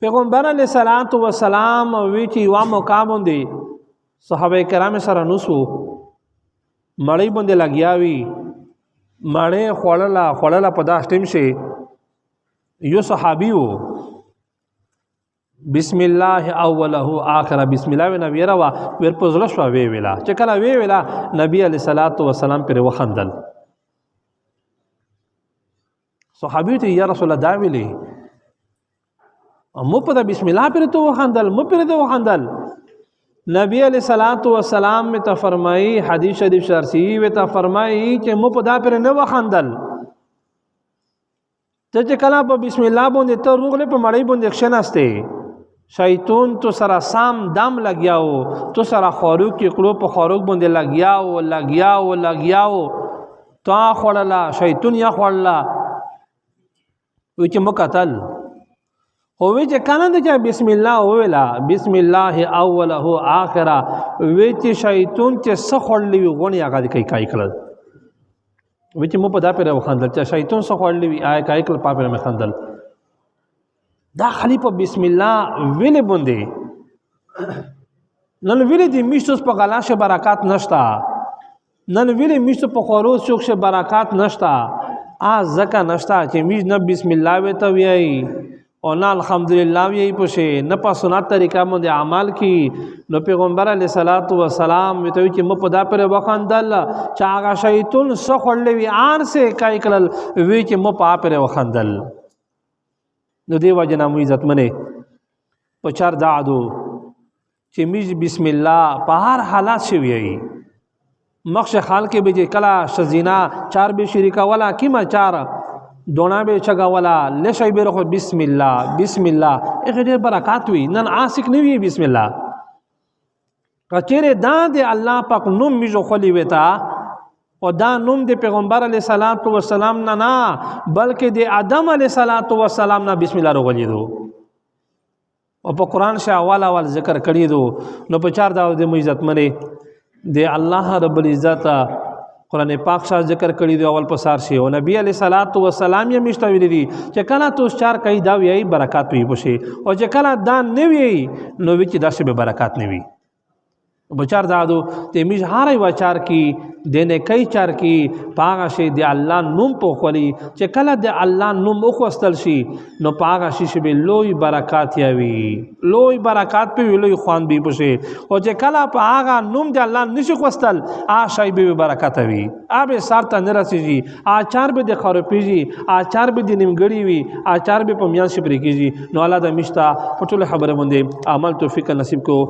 پیغمبر علیہ الصلوۃ والسلام وی چې یو موقع باندې صحابه کرام سره نوسو مړی باندې لګیاوی مړی خوړلا په داس ټیم شي یو صحابي وو بسم الله اوله اخره بسم الله و نبی روا ور پزله شو وی ویلا چې کله وی ویلا نبی علیہ الصلوۃ والسلام پر وخندل صحابي ته یا رسول الله دا ویلی مو په بسم الله پر تو وخندل مو پر تو وخندل نبی علیہ الصلوۃ والسلام میں ته فرمائی حدیث شریف شرسی و ته فرمائی چې مو په دا پر نه وخندل چې کله په بسم الله باندې ته روغله په مړی باندې ښناسته شیطان تو سره سام دم لګیاو تو سره خاروق کې کړو په خاروق باندې لګیاو تا خړلا شیطان یا خړلا وی چې مقتل هو وی چې کنه چې بسم الله ویلا بسم الله اوله اخره وی چې شیطان چې سخړلی غونی هغه کوي کړل وی چې مو په دا پر وخندل چې شیطان سخړلی وی آی کوي کړل په پر مې خندل دا خلیفہ بسم الله ویل باندې نن ویل دي میشتوس په غلاشه برکات نشتا نن ویل میشتو په خروج شوکشه برکات نشتا زکه نشتا چې میش نه بسم الله وته وی او نه الحمدلله وی پوشه نه په سنت طریقه باندې عمل کی نو پیغمبر علیہ الصلوۃ والسلام وی ته چې مو په دا پر وخندل چې هغه شیطان سخړلې وی ان سه کای کړل وی چې مو په پر وخندل نو دی وجه نامو عزت منه په چار دعدو چې میش بسم الله په هر حالات شوی مخش خال کې به کلا شزینا چار به شریکا ولا کیما چار دونا به چغا ولا لشي به رخ بسم الله اغه ډیر برکات وي نن عاشق نه وي بسم الله کچره دا د الله پاک نوم میجو خلی وتا او دا نوم د پیغمبر علیہ الصلوۃ والسلام نه بلکې د آدم علیہ الصلوۃ والسلام نه بسم الله روغلی دو او په قران شه اول ذکر کړی دو نو په چار دا د عزت منه د الله رب العزت قرآن پاک شاه ذکر کړی دی اول پسار شي او نبی علیہ الصلوۃ والسلام یې مشتوی دي چې کله تو چار کوي دا وی برکات وي بشه او چې کله دا نه وي نو وی چې داسې به برکات نه وي بچار دادو ته میج هاري وچار کی دینه کای چار کی پاغه شي دی الله نوم په خولي چې کله د الله نوم او خوستل شي نو پاغه شي به لوی برکات یوي لوی برکات په لوی خوان به بشه او چې کله پاغه نوم د الله نشي خوستل شي به برکات وي ابه سارته نرسيږي چار به د خروپيږي چار به د نیمګړي وي چار به په میان شي پرې کیږي نو الله د مشتا په ټول خبره باندې عمل توفیق نصیب کو